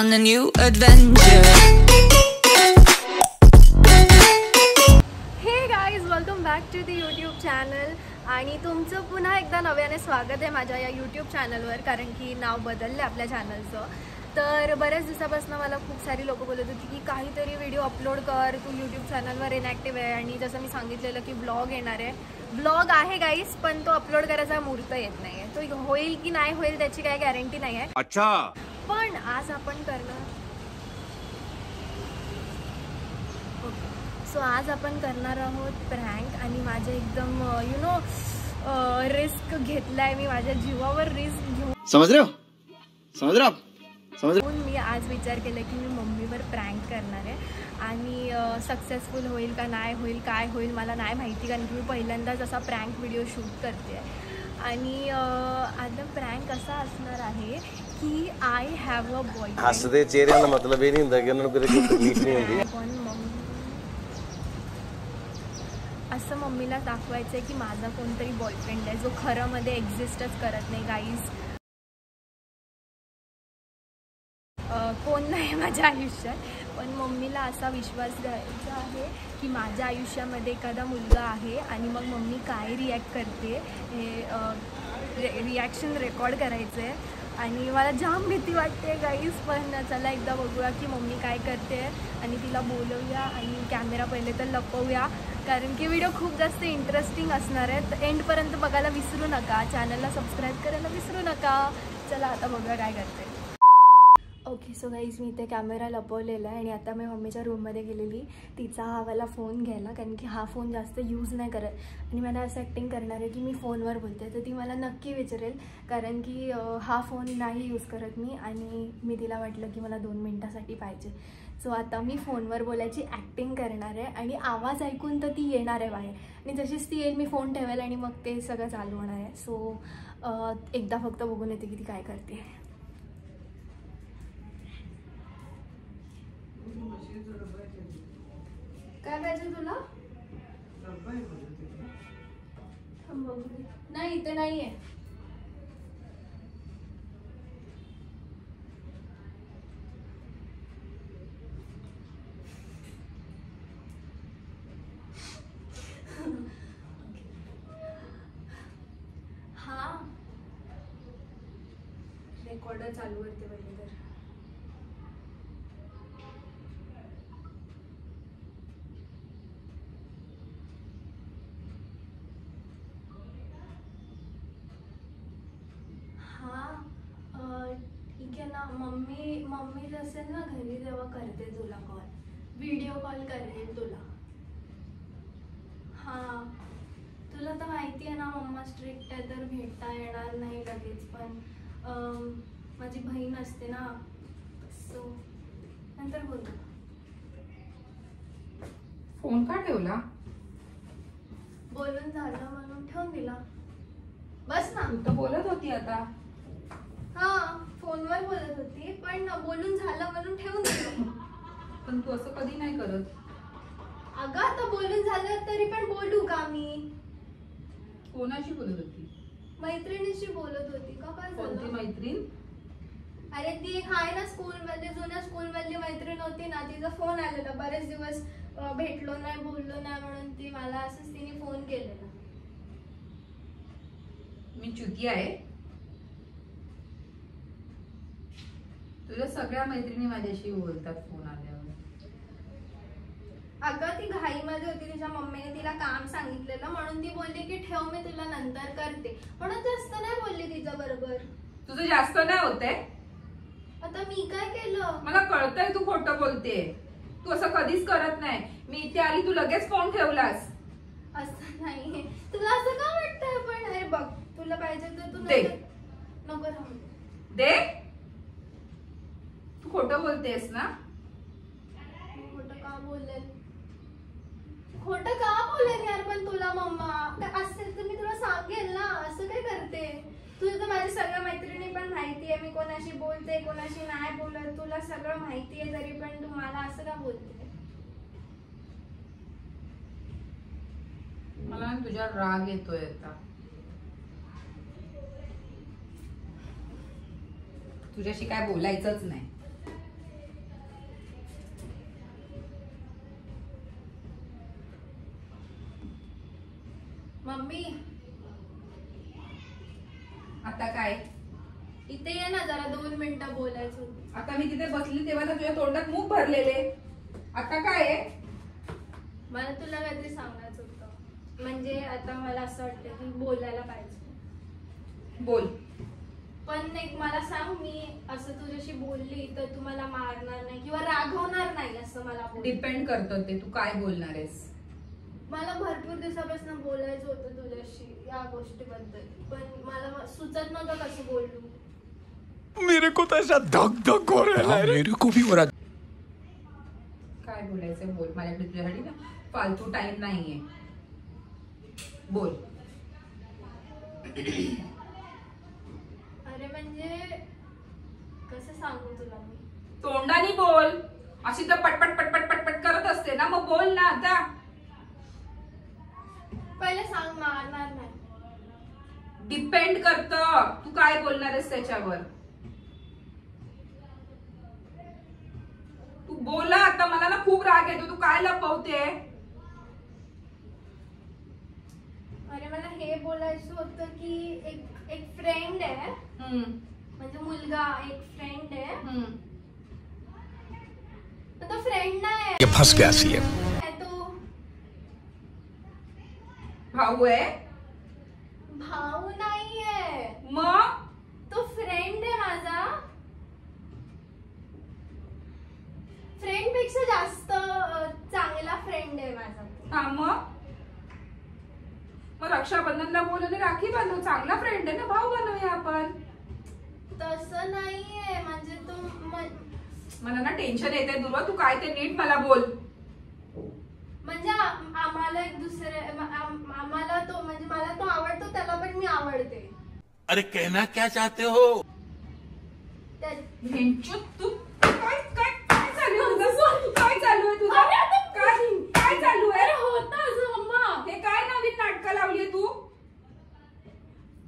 on a new adventure. Hey guys, welcome back to the YouTube channel. आणि तुमचं पुन्हा एकदा नव्याने स्वागत आहे माझ्या या YouTube चॅनलवर. कारण की नाव बदललं आपल्या चॅनलचं. तर बऱ्याच दिवसापासून मला खूप सारी लोक बोलत होती की काहीतरी व्हिडिओ अपलोड कर, तू YouTube चॅनलवर इनॅक्टिव्ह आहे. आणि जसं मी सांगितलेलं की ब्लॉग येणार आहे. ब्लॉग आहे गाईस, पण तो अपलोड करायचा मुहूर्त येत नाही आहे. तो होईल की नाही होईल त्याची काही गॅरंटी नाही आहे. अच्छा, पण आज आपण करणार सो आज आपण करणार आहोत प्रँक. आणि माझे एकदम रिस्क घेतलाय मी, माझ्या जीवावर रिस्क घेऊन. समझ रहे हो मी आज विचार केला की मी मम्मीवर प्रँक करणार आहे. आणि सक्सेसफुल होईल का नाही होईल, काय होईल मला नाही माहिती. कारण की मी पहिल्यांदाच असा प्रँक व्हिडिओ शूट करते आहे. आणि आता प्रँक असा असणार आहे की आय हॅव अ बॉयफ्रेंड. हसदे चेहरे का मतलब ये नहीं होता कि उनको कोई तकलीफ नहीं होती. पण असं मम्मीला दाखवायचं आहे की माझा कोणतरी बॉयफ्रेंड आहे जो खरं मध्ये एक्झिस्टच करत नाही गाईज. कोण नाही माझ्या आयुष्यात. पण मम्मीला असा विश्वास द्यायचा आहे की माझ्या आयुष्यामध्ये एखादा मुलगा आहे. आणि मग मम्मी काय रिॲक्ट करते हे रिॲक्शन रेकॉर्ड करायचं आहे. आणि मला जाम भीती वाटते गाईज. पण चला एकदा बघूया की मम्मी काय करते. आणि तिला बोलवूया आणि कॅमेरा पहिले तर लपवूया. कारण की व्हिडिओ खूप जास्त इंटरेस्टिंग असणार आहे. तर एंडपर्यंत बघायला विसरू नका. चॅनलला सबस्क्राईब करायला विसरू नका. चला आता बघूया काय करते. ओके सो गाईज, मी इथे कॅमेरा लपवलेला आहे. आणि आता मी मम्मीच्या रूममध्ये गेलेली तिचा हा वाला फोन घ्यायला. कारण की हा फोन जास्त यूज नाही करत. आणि मला असं ॲक्टिंग करणार आहे की मी फोनवर बोलते. तर ती मला नक्की विचारेल. कारण की हा फोन नाही यूज करत मी. आणि मी तिला वाटलं की मला 2 मिनटासाठी पाहिजे. सो आता मी फोनवर बोलायची ॲक्टिंग करणार आहे. आणि आवाज ऐकून तर ती येणार आहे बाहेर. आणि जशीच ती येईल मी फोन ठेवेल आणि मग ते सगळं चालू होणार आहे. सो एकदा फक्त बघून येते की ती काय करते. काय पाहिजे तुला? नाही इथे नाहीये. हा रेकॉर्डर चालू करते पहिले तर. ठीक आहे ना. मम्मी असेल ना घरी तेव्हा करते तुला कॉल. व्हिडिओ कॉल करेल तुला. हां तुला तर माहिती आहे ना मम्मा स्ट्रिक्ट आहे तर भेटता येणार नाही लगेच. पण माझी बहीण असते ना. सो नंतर बोलतो. फोन का ठेवला? बोलून झालं म्हणून ठेवून दिला. बस ना. तू तर बोलत होती आता. हा फोनवर बोलत होती पण बोलून झालं म्हणून ठेवून दिलं. पण तू असं कधी नाही करत. अगं आता बोलून झालं तरी पण बोलू का मी? कोणाशी बोलत होती? मैत्रिणीशी बोलत होती. का काय झालं? कोणती मैत्रीण? अरे ती एक आहे ना स्कूलमध्ये, जुन्या स्कूलमधली मैत्रीण होती ना. तिचा फोन आलेला बरेच दिवस भेटलो नाही बोललो नाही म्हणून. ती मला असंच तिने फोन केलेला. मी चुकी आहे? तुझ्या सगळ्या मैत्रिणी माझ्याशी बोलतात फोन आल्यावर. अगं ती घाईमध्ये होती. तिच्या मम्मीने तिला काम सांगितलेलं म्हणून ती बोलली की ठेव मी तुला नंतर करते. म्हणून जास्त नाही बोलली तिच्या बरोबर. तुझं जास्त नाही होतंय. आता मी काय केलं? मला कळतंय तू खोटं बोलते. तू असं कधीच करत नाही. मी इथे आली तू लगेच फोन ठेवलास. असं नाहीये. तुला असं का वाटतंय? पण अरे बघ तुला पाहिजे तर तू नको राहू दे. तू खोटं बोलतेस ना? खोटं का बोलेल? खोटं का बोलेल यार? पण तुला मम्मा असेल तर मी तुला सांगेल ना. असं काय करते? तुझं तर माझ्या सगळ्या मैत्रिणी पण माहिती आहे मी कोणाशी बोलते कोणाशी नाही बोलत. तुला सगळं माहिती आहे तरी पण तू मला असं का बोलते? मला तुझ्या राग येतोय आता. तुझ्याशी काय बोलायचंच नाही. मम्मी आता काय? इथे ये ना जरा 2 मिनिटं बोलायचं. आता मी तिथे बसली तेव्हा तर तुझ्या तोंडात मूग भरलेले. आता काय आहे? मला तुला काहीतरी सांगायचं होतं. म्हणजे आता मला असं वाटतं की बोलायला पाहिजे. बोल. पण एक मला सांग, मी असं तुझ्याशी बोलली तर तू मला मारणार नाही किंवा रागवणार नाही असं मला बोल. डिपेंड करतं ते तू काय बोलणार आहेस. मला भरपूर दिवसापासून बोलायचं होतं तुझ्याशी या गोष्टीबद्दल, पण मला सुचत नव्हतं कसं बोलू. मेरे को तो ऐसा धक धक हो रहा है. मेरे को भी हो रहा. काय बोलायचं बोल. माझ्याकडे तुझ्यासाठी ना फालतू टाइम नाहीये. बोल. अरे म्हणजे कसं सांगू तुला मी. तोंडाने बोल. अशी तर पटपट पटपट पटपट करत असते ना, मग बोल ना आता. पहिले सांग, मारणार नाही. डिपेंड करतं तू काय बोलणार आहेस त्याच्यावर. तू बोला आता. मला ना खूप राग येतो. तू काय लपवते? अरे मला हे बोलायचं होतं की एक फ्रेंड आहे, म्हणजे मुलगा एक फ्रेंड आहे. तो फ्रेंड नाही ये फंस गया सीएम. तो भाऊ आहे. भाऊ नाहीये, मग तो फ्रेंड आहे माझा. फ्रेंड पेक्षा जास्त चांगला फ्रेंड आहे माझा. हा मग रक्षाबंधनला बोल आणि राखी बांधू. चांगला फ्रेंड आहे ना, भाऊ बनवूया आपण. तसं नाहीये, म्हणजे तो मला ना टेन्शन येते दुर्वा. तू काय ते नीट मला बोल. म्हणजे आम्हाला एक दुसरे आम्हाला तो म्हणजे मला तो आवडतो, त्याला पण मी आवडते. अरे कहना क्या चाहते हो? तू काय काय काय चालू आहे तुझं? काय चालू आहे तुझं? काय चालू आहे? होता मम्मा. हे काय नवीन नाटकं लावलीये तू?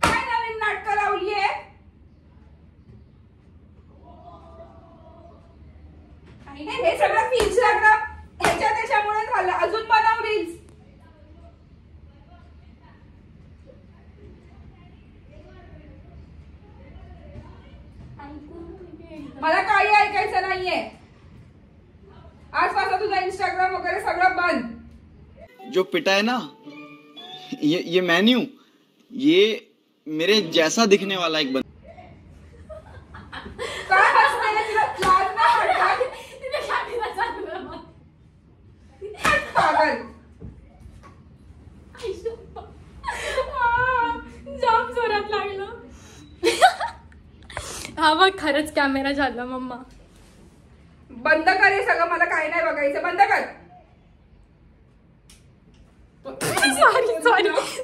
काय नवीन नाटकं लावलीये? हे सगळं इंस्टाग्राम त्याच्यामुळे झालं. अजून बनव रील्स. मला काही ऐकायचं नाहीये. आजपासून तुझा इंस्टाग्राम वगैरे सगळं बंद. जो पिटा है ना, ये मैं नहीं हूँ. ये मेरे जैसा दिखने वाला एक बंदा. काय हसते? तुला लाज नाही वाटत? तिने शादीला चाललं मग. पागल. जाम जोरात लागलं. हा बघ, खरंच कॅमेरा झाला मम्मा. बंद कर हे सगळं. मला काही नाही बघायचं. बंद कर.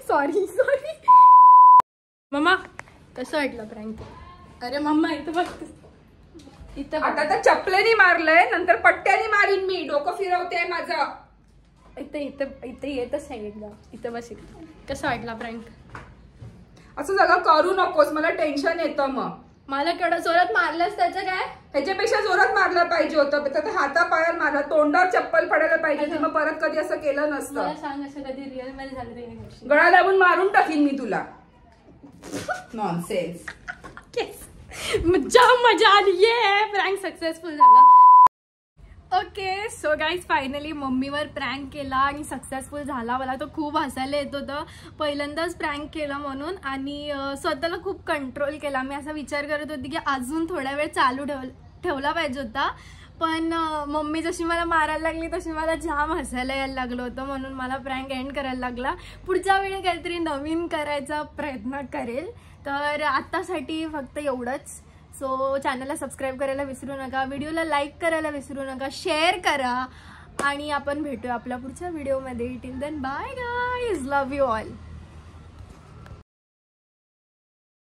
सॉरी मम्मा. कसं वाटलं प्रँक? अरे मम्मा इथं बघ. इथं आता तर चपलेनी मारलंय, नंतर पट्ट्यानी मारीन मी. डोकं फिरवते माझं. इथे येतच आहे एकदा. इथं बस. कसं वाटला प्रँक? असं सगळं करू नकोस. मला टेन्शन येतं. मग मला केवढं जोरात मारलंस त्याचं काय? ह्याच्यापेक्षा जोरात मारलं पाहिजे होतं. तर हातापायावर मारलं. तोंडावर चप्पल पडायला पाहिजे होती. मग परत कधी असं केलं नसतं. मला सांग, असं कधी रिअल मध्ये झालं ते? गळा दाबून मारून टाकीन मी तुला. नॉनसेन्स. जाम मजा आली. ये प्रँक सक्सेसफुल झाला. ओके सो गाईज, फायनली मम्मीवर प्रँक केला आणि सक्सेसफुल झाला. मला तो खूप हसायला येत होतं. पहिल्यांदाच प्रँक केला म्हणून. आणि स्वतःला खूप कंट्रोल केला. मी असा विचार करत होती की अजून थोडा वेळ चालू ठेवला पाहिजे होता. पण मम्मी जशी मला मारायला लागली तशी मला जाम हसायला यायला लागलं होतं. म्हणून मला प्रँक एंड करायला लागला. पुढच्या वेळी काहीतरी नवीन करायचा प्रयत्न करेल. तर आत्तासाठी फक्त एवढंच. सो चॅनलला सबस्क्राईब करायला विसरू नका. व्हिडिओला लाईक करायला विसरू नका. शेअर करा. आणि आपण भेटूया आपल्या पुढच्या व्हिडिओमध्ये. Till then bye guys. Love you all.